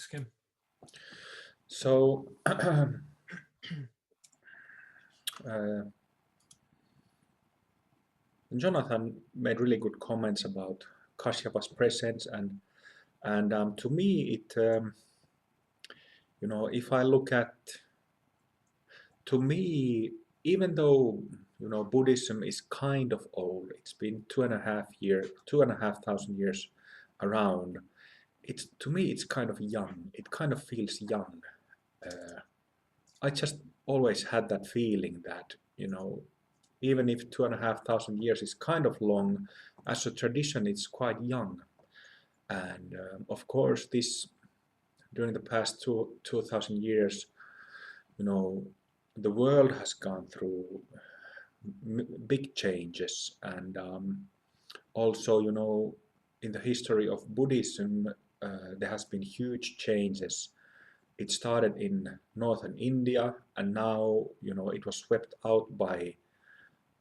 Thanks, Kim. So, Jonathan made really good comments about Kashyap's presence, and to me, if I look at, to me, even though Buddhism is kind of old, it's been 2,500 years around. It's to me, it's kind of young. It kind of feels young. I just always had that feeling that even if 2,500 years is kind of long, as a tradition, it's quite young. And of course, this during the past 2,000 years, the world has gone through big changes, and also, in the history of Buddhism, there has been huge changes. It started in northern India, and now, it was swept out by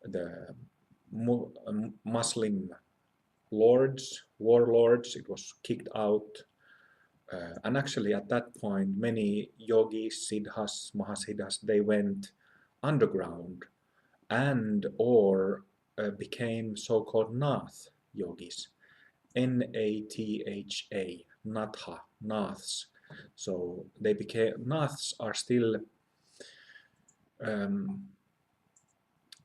the Muslim warlords. It was kicked out. And actually, at that point, many yogis, siddhas, mahasiddhas, they went underground and or became so-called nath yogis, N-A-T-H-A, natha, naths. So they became, naths are still,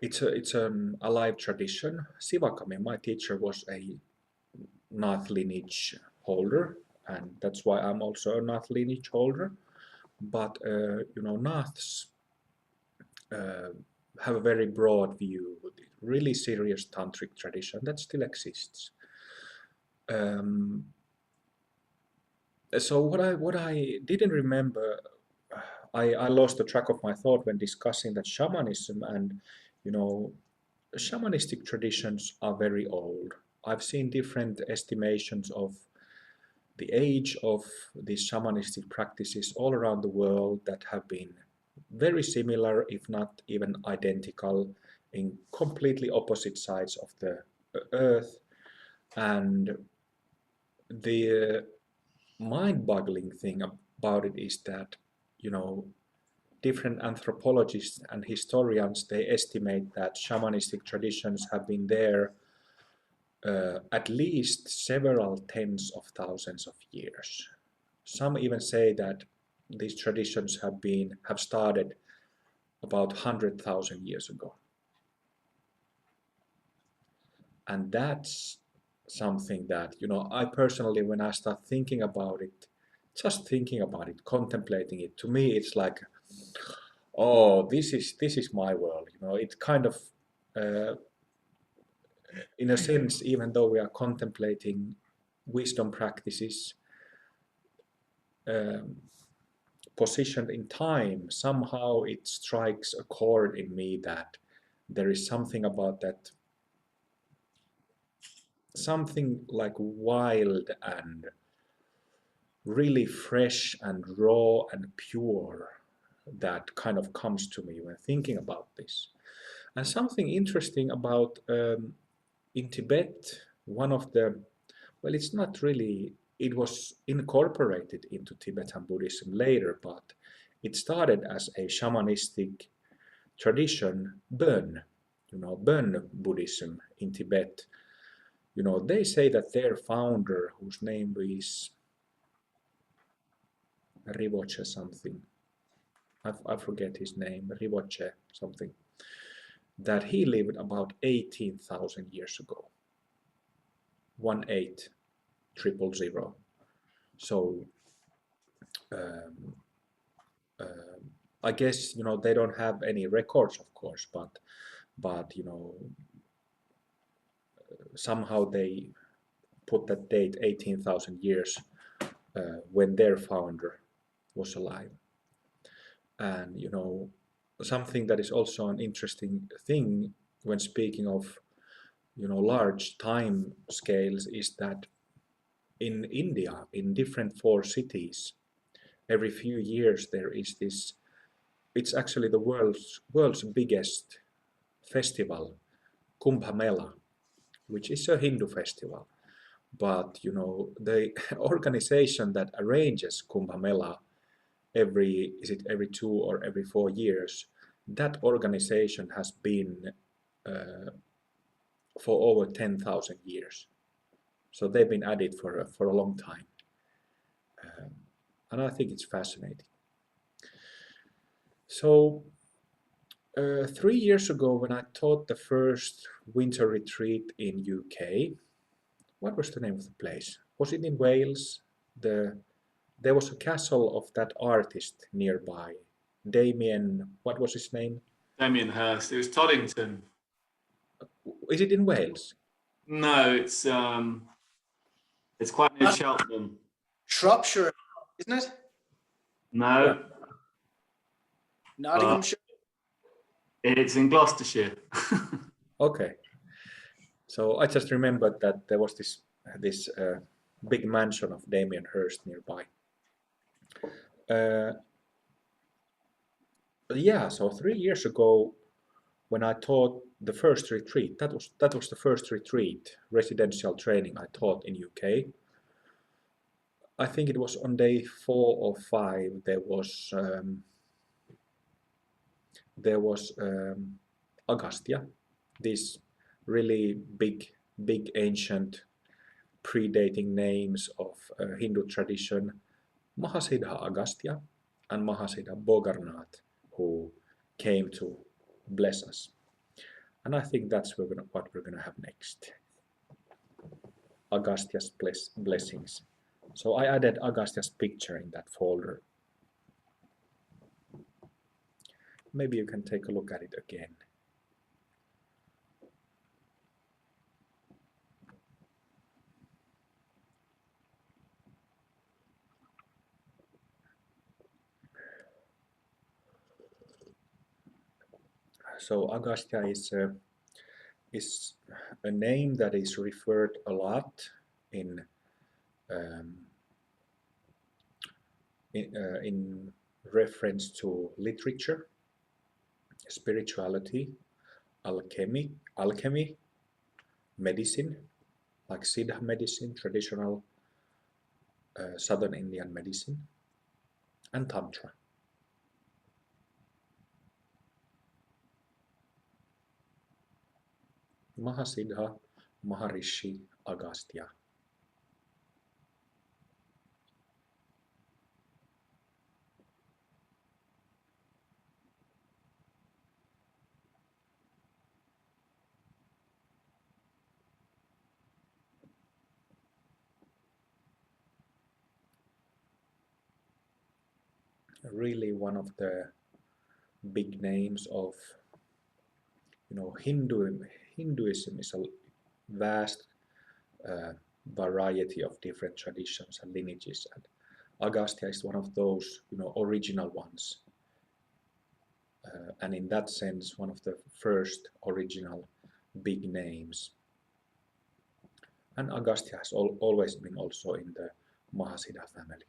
it's an alive tradition. Sivakami, my teacher, was a nath lineage holder, and that's why I'm also a nath lineage holder. But naths have a very broad view, really serious tantric tradition that still exists. So what I didn't remember, I lost the track of my thought when discussing that shamanism, and shamanistic traditions are very old. I've seen different estimations of the age of these shamanistic practices all around the world that have been very similar, if not even identical, in completely opposite sides of the earth. And the mind-boggling thing about it is that, different anthropologists and historians, they estimate that shamanistic traditions have been there at least several tens of thousands of years. Some even say that these traditions have started about 100,000 years ago. And that's something that, I personally, when I start thinking about it, just thinking about it, contemplating it, to me it's like, oh, this is my world. It kind of in a sense, even though we are contemplating wisdom practices positioned in time, somehow it strikes a chord in me that there is something about that, something like wild and really fresh and raw and pure, that kind of comes to me when thinking about this. And something interesting about in Tibet, one of the, well, it's not really, it was incorporated into Tibetan Buddhism later, but it started as a shamanistic tradition, Bön, Bön Buddhism in Tibet. They say that their founder, whose name is Rivoche something, I forget his name, Rivoche something, that he lived about 18,000 years ago. 18000. So I guess they don't have any records, of course, but somehow they put that date 18,000 years when their founder was alive. And something that is also an interesting thing when speaking of large time scales is that in India, in different 4 cities, every few years there is this, it's actually the world's biggest festival, Kumbh Mela, which is a Hindu festival. but you know the organization that arranges Kumbh Mela every 2 or every 4 years, that organization has been uh, for over 10,000 years. So they've been at it for a long time. Um, and I think it's fascinating. So 3 years ago, when I taught the first winter retreat in UK, what was the name of the place? Was it in Wales? There was a castle of that artist nearby. Damien, what was his name? Damien Hirst. It was Toddington. Is it in Wales? No, it's quite near Not Cheltenham. Shropshire, isn't it? No, Nottinghamshire. it's in Gloucestershire. Okay. So I just remembered that there was this big mansion of Damien Hirst nearby. Uh, yeah, so 3 years ago, when I taught the first retreat, that was the first retreat, residential training I taught in UK. I think it was on day 4 or 5. There was Agastya, this really big ancient predating names of Hindu tradition, Mahasiddha Agastya and Mahasiddha Bogarnath, who came to bless us. And I think that's what we're going to have next. Agastya's blessings. So I added Agastya's picture in that folder. Maybe you can take a look at it again. So Agastya is a name that is referred a lot in um, in reference to literature, spirituality, alchemy, medicine, like Siddha medicine, traditional southern Indian medicine, and Tantra. Mahasiddha Maharishi Agastya. Really one of the big names of, you know, Hinduism is a vast variety of different traditions and lineages, and Agastya is one of those, you know, original ones, and in that sense one of the first original big names. And Agastya has always been also in the Mahasiddha family.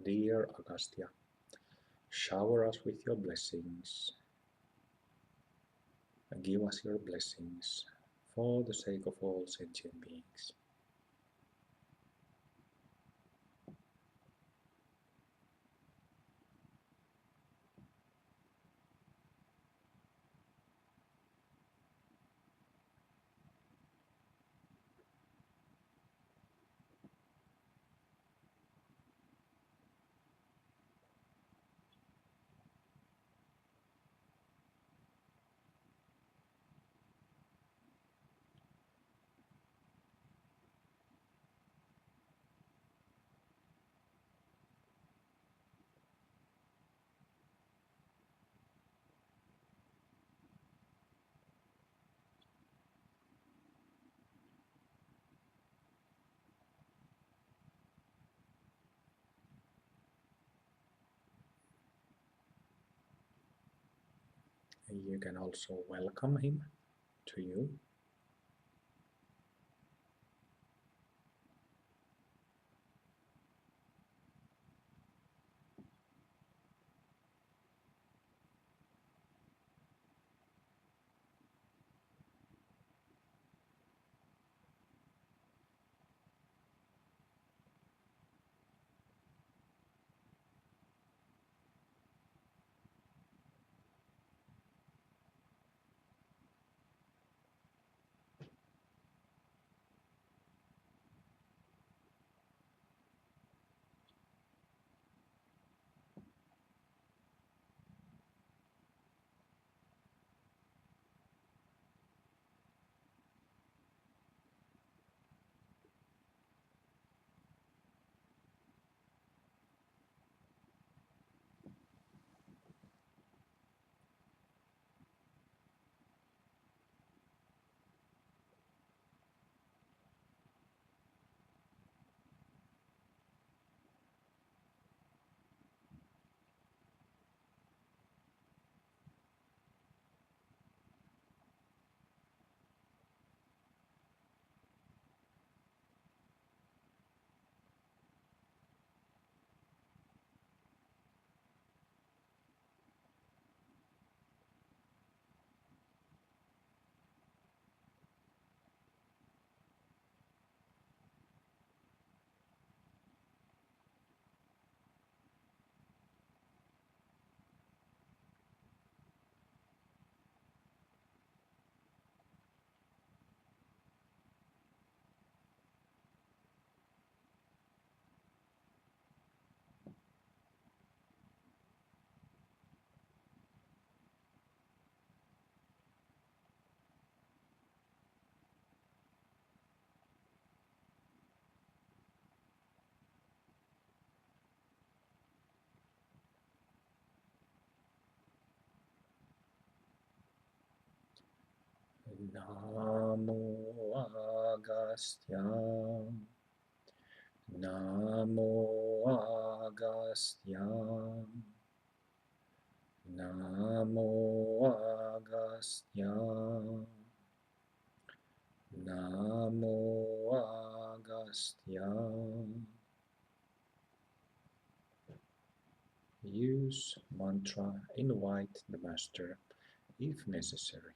Dear Agastya, shower us with your blessings. Give us your blessings for the sake of all sentient beings. You can also welcome him to you. Namo Agastya. Namo Agastya. Namo Agastya. Namo Agastya. Use mantra, invite the master if necessary.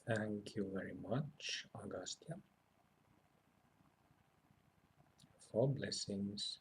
Thank you very much, Agastya, for blessings.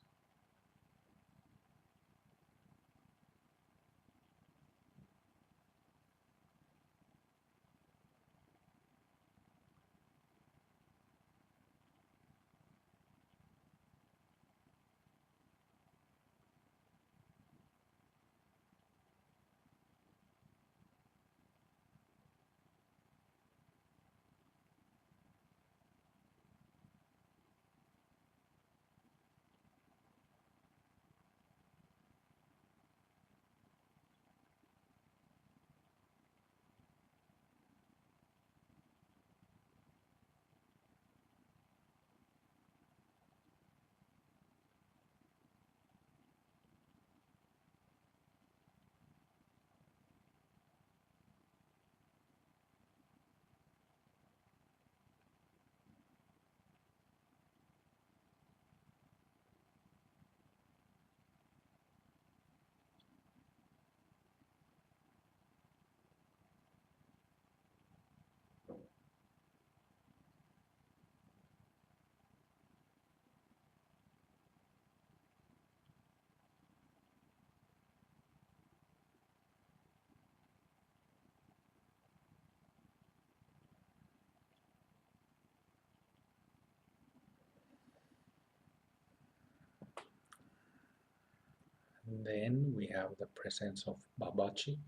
Then we have the presence of Babaji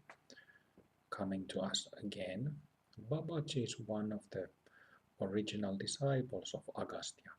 coming to us again. Babaji is one of the original disciples of Agastya.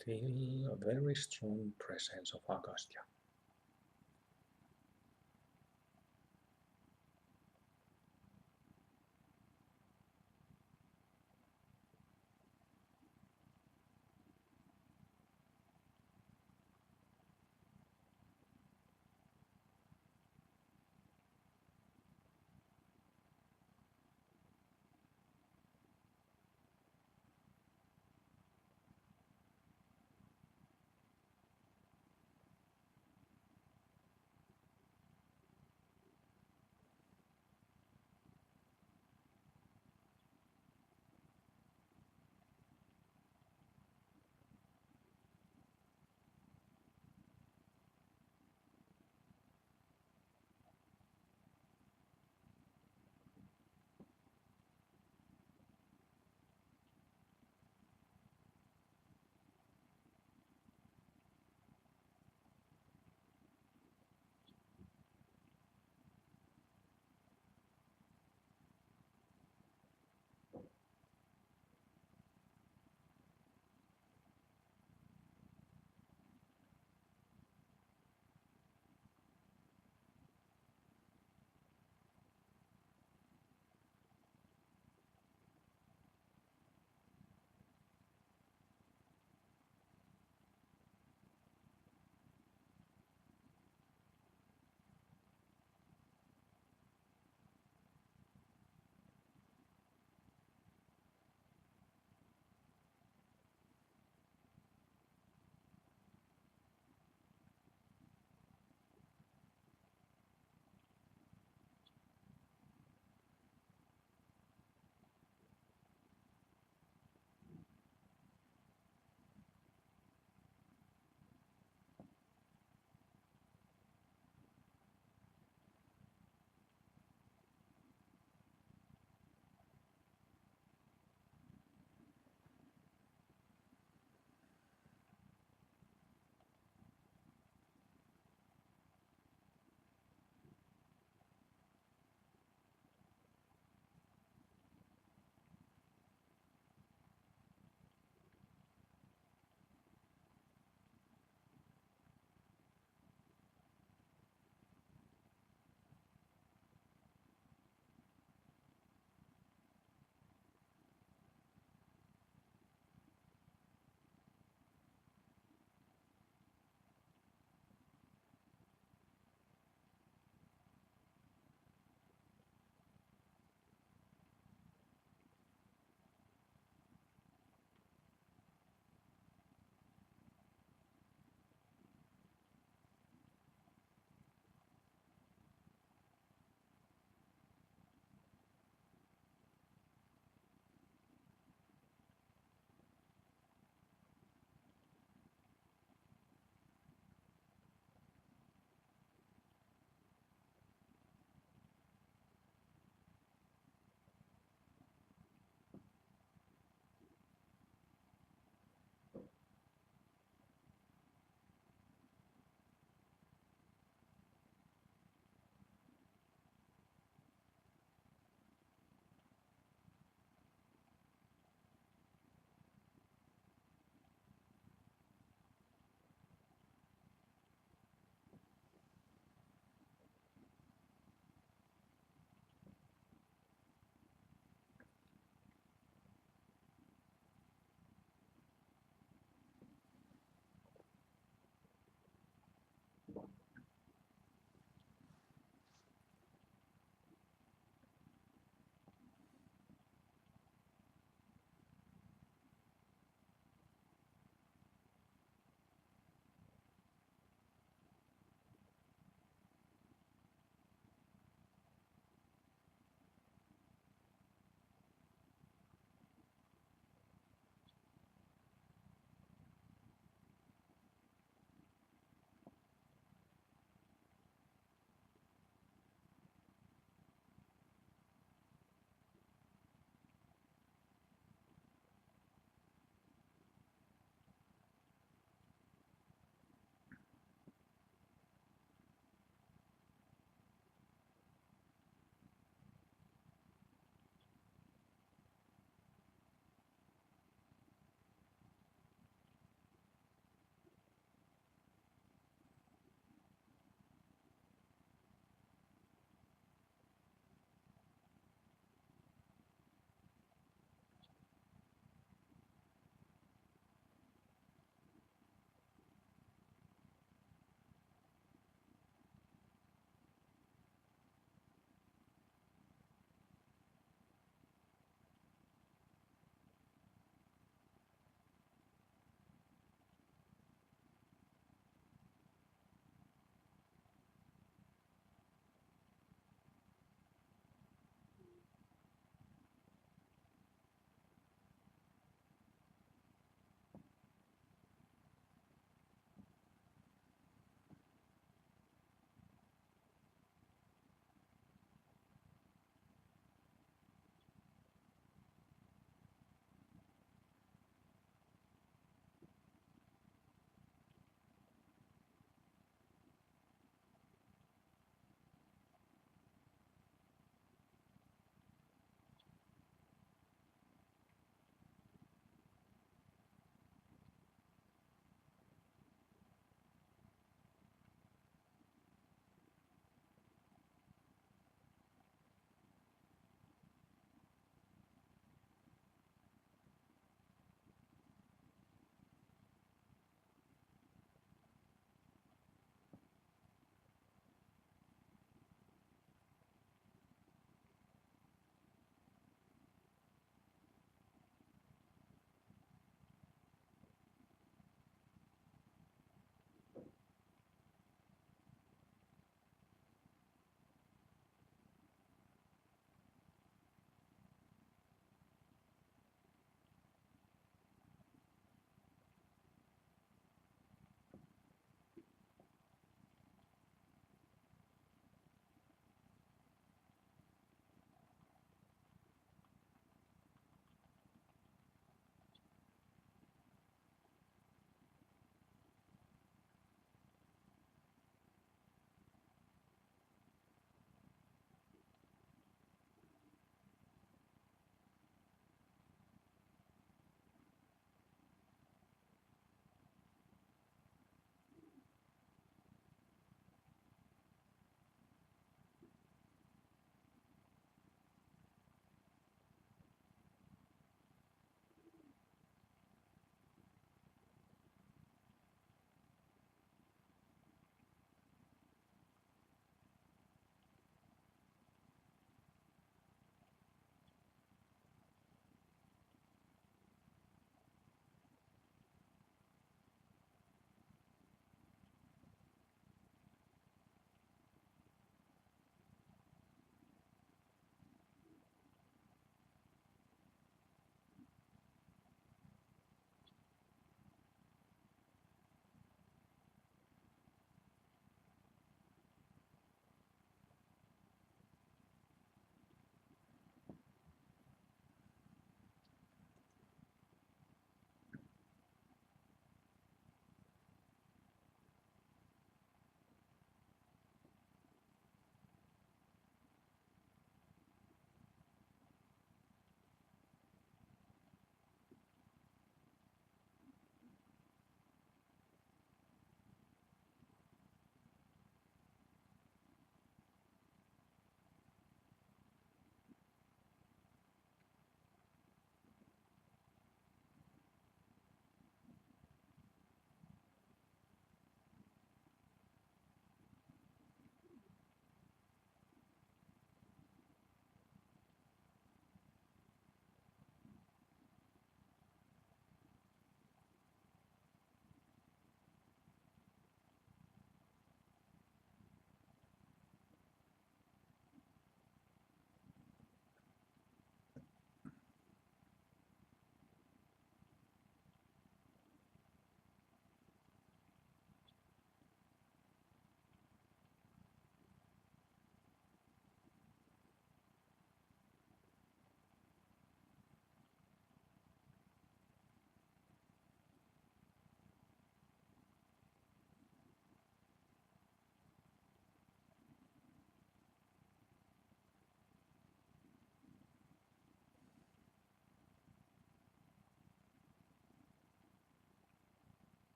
Still a very strong presence of Agastya.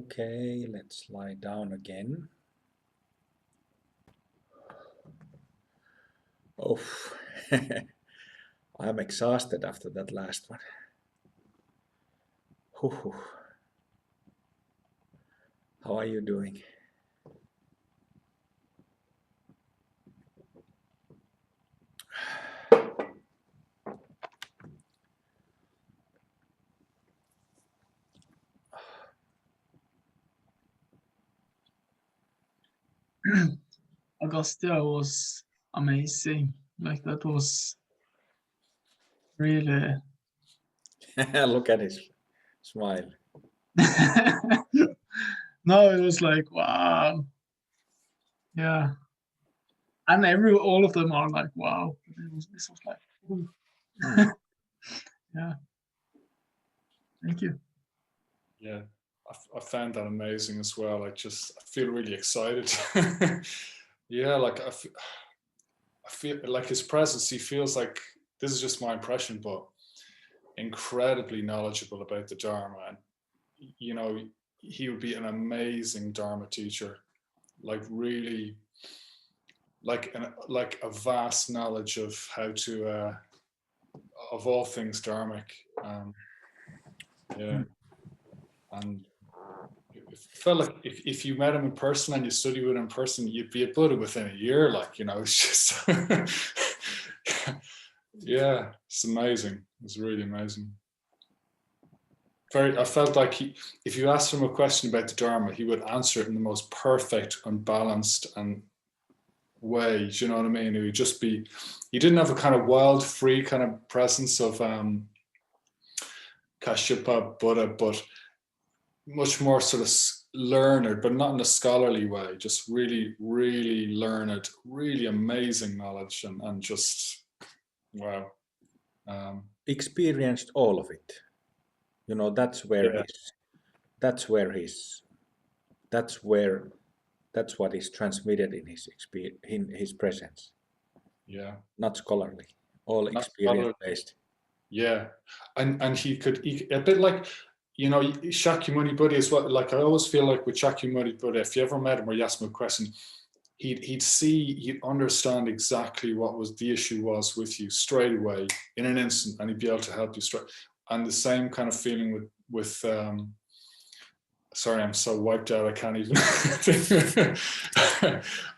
Okay, let's lie down again. Oh, I'm exhausted after that last one. Whew. How are you doing? Agastya was amazing. Like that was really. Look at his smile. No, it was like wow. Yeah, and all of them are like wow. This was like, ooh. Yeah. Thank you. Yeah, I found that amazing as well. I feel really excited. Yeah, like I feel like his presence, he feels like, this is just my impression, but incredibly knowledgeable about the Dharma. And, you know, he would be an amazing Dharma teacher, like really, like a vast knowledge of how to, of all things Dharmic. Yeah. And it felt like if you met him in person and you studied with him in person, you'd be a Buddha within a year. Like, you know, it's just, yeah, it's amazing. It's really amazing. I felt like if you asked him a question about the Dharma, he would answer it in the most perfect and balanced and way. Do you know what I mean? He would just be, he didn't have a kind of wild, free kind of presence of Kashyapa Buddha, but much more sort of learned, but not in a scholarly way, just really, really learned, really amazing knowledge, and just, wow. Experienced all of it. You know, that's where Yeah. that's what is transmitted in his presence. Yeah. Not scholarly, all Not experience scholarly. based. Yeah. And he a bit like, you know, Shakyamuni Buddha is what, like, I always feel like with Shakyamuni Buddha, if you ever met him or you asked him a question, he'd understand exactly what was the issue was with you straight away in an instant, and he'd be able to help you straight. And the same kind of feeling with sorry, I'm so wiped out I can't even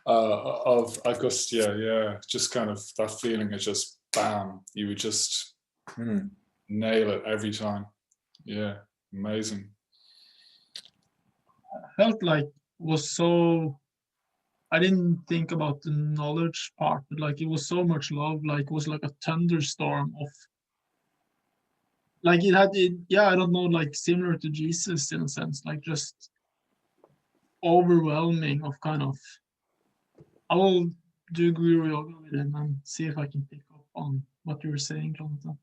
of Agastya. Yeah, just kind of that feeling of just bam, you would just nail it every time. Yeah, amazing. I felt like was so. I didn't think about the knowledge part, but like it was so much love. Like it was like a thunderstorm of. Like it had it. Yeah, I don't know. Like similar to Jesus in a sense. Like just overwhelming of kind of. I will do Guru Yoga with him and see if I can pick up on what you were saying, Jonathan.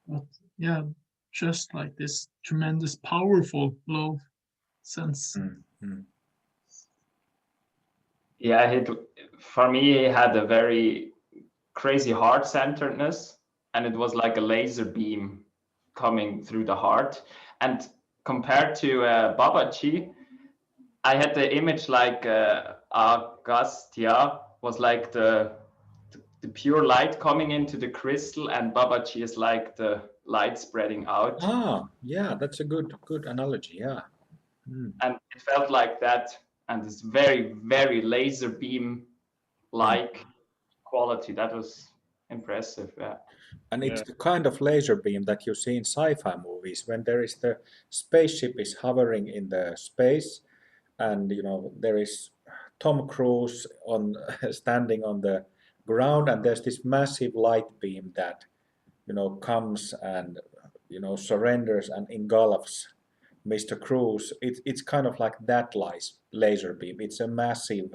But yeah, just like this tremendous, powerful love sense. Yeah, for me, he had a very crazy heart-centeredness, and it was like a laser beam coming through the heart. And compared to Babaji, I had the image like Agastya was like the pure light coming into the crystal, and Babaji is like the light spreading out. Ah, yeah, that's a good analogy. Yeah. And it felt like that, and this very, very laser beam like quality. That was impressive. Yeah. And it's the kind of laser beam that you see in sci-fi movies when there is the spaceship is hovering in the space, and you know there is Tom Cruise on standing on the ground, and there's this massive light beam that comes and surrenders and engulfs Mr. Cruise. It's kind of like that laser beam. It's a massive.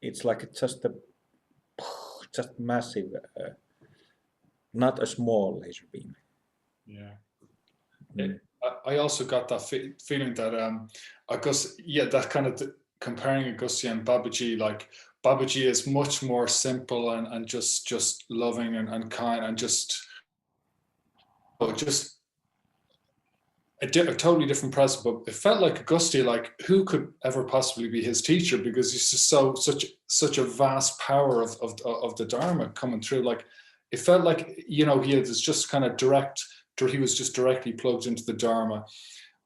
It's like just massive. Not a small laser beam. Yeah. I also got that feeling that that kind of comparing Agastya and Babaji, like Babaji is much more simple and just loving and kind and just a totally different presence, but it felt like Agastya, like who could ever possibly be his teacher, because he's just such a vast power of the Dharma coming through. Like it felt like, you know, he was just kind of he was just directly plugged into the Dharma,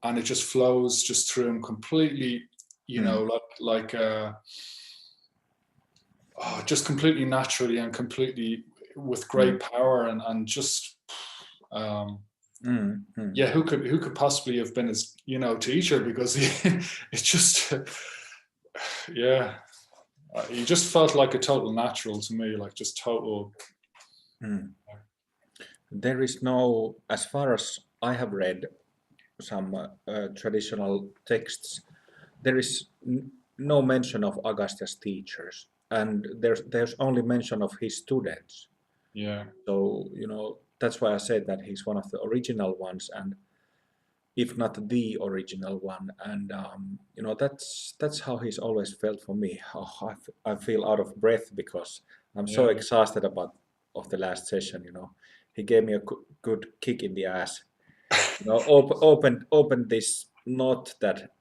and it just flows just through him completely, you know, just completely naturally and completely with great power, and just yeah, who could possibly have been his, you know, teacher, because it's just yeah, he just felt like a total natural to me, like just total. There is no, as far as I have read some traditional texts, there is no mention of Agastya's teachers, and there's only mention of his students. Yeah. So, you know, that's why I said that he's one of the original ones, and if not the original one. And you know, that's how he's always felt for me. Oh, I feel out of breath because I'm so exhausted of the last session. You know, he gave me a good kick in the ass. You know, opened this knot, that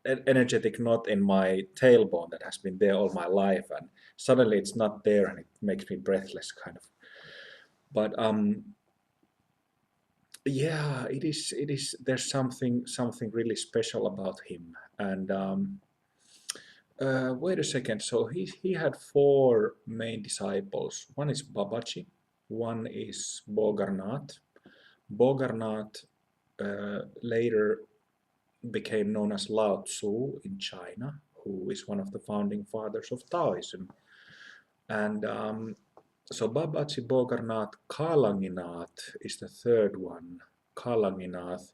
energetic knot in my tailbone that has been there all my life, and suddenly it's not there, and it makes me breathless, kind of. But yeah, it is. There's something really special about him. And wait a second. So he had 4 main disciples. One is Babaji, one is Bogarnath. Bogarnath later became known as Lao Tzu in China, who is one of the founding fathers of Taoism. And so Babaji, Bogarnath, Kalanginath is the 3rd one, Kalanginath.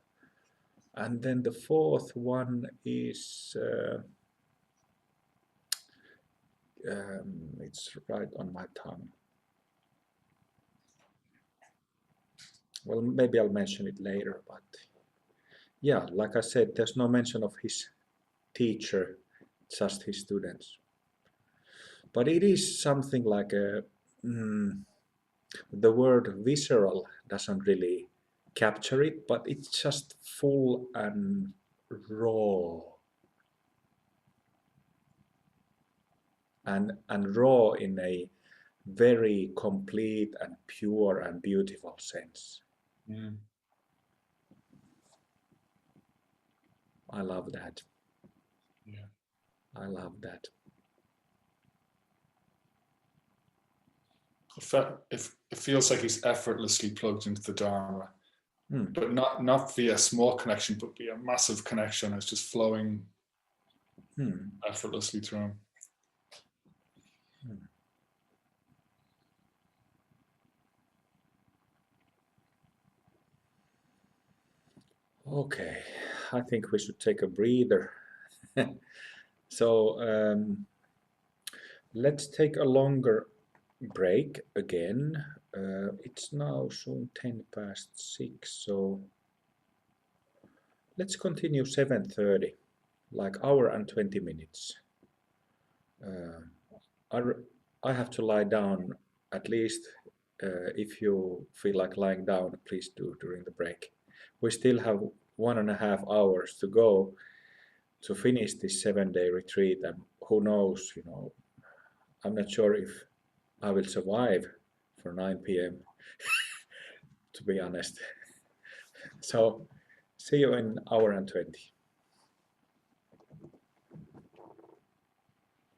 And then the 4th one is, it's right on my tongue. Well, maybe I'll mention it later, but yeah, like I said, there's no mention of his teacher, just his students. But it is something like a, the word visceral doesn't really capture it, but it's just full and raw. And raw in a very complete and pure and beautiful sense. I love that. Yeah. I love that. It feels like he's effortlessly plugged into the Dharma, but not via small connection, but via massive connection. It's just flowing effortlessly through him. Okay, I think we should take a breather. So let's take a longer break again. It's now soon 6:10, so let's continue 7:30, like hour and 20 minutes. I have to lie down at least. If you feel like lying down, please do during the break. We still have 1.5 hours to go to finish this 7-day retreat, and who knows, you know, I'm not sure if I will survive for 9 p.m. to be honest. So see you in hour and 20.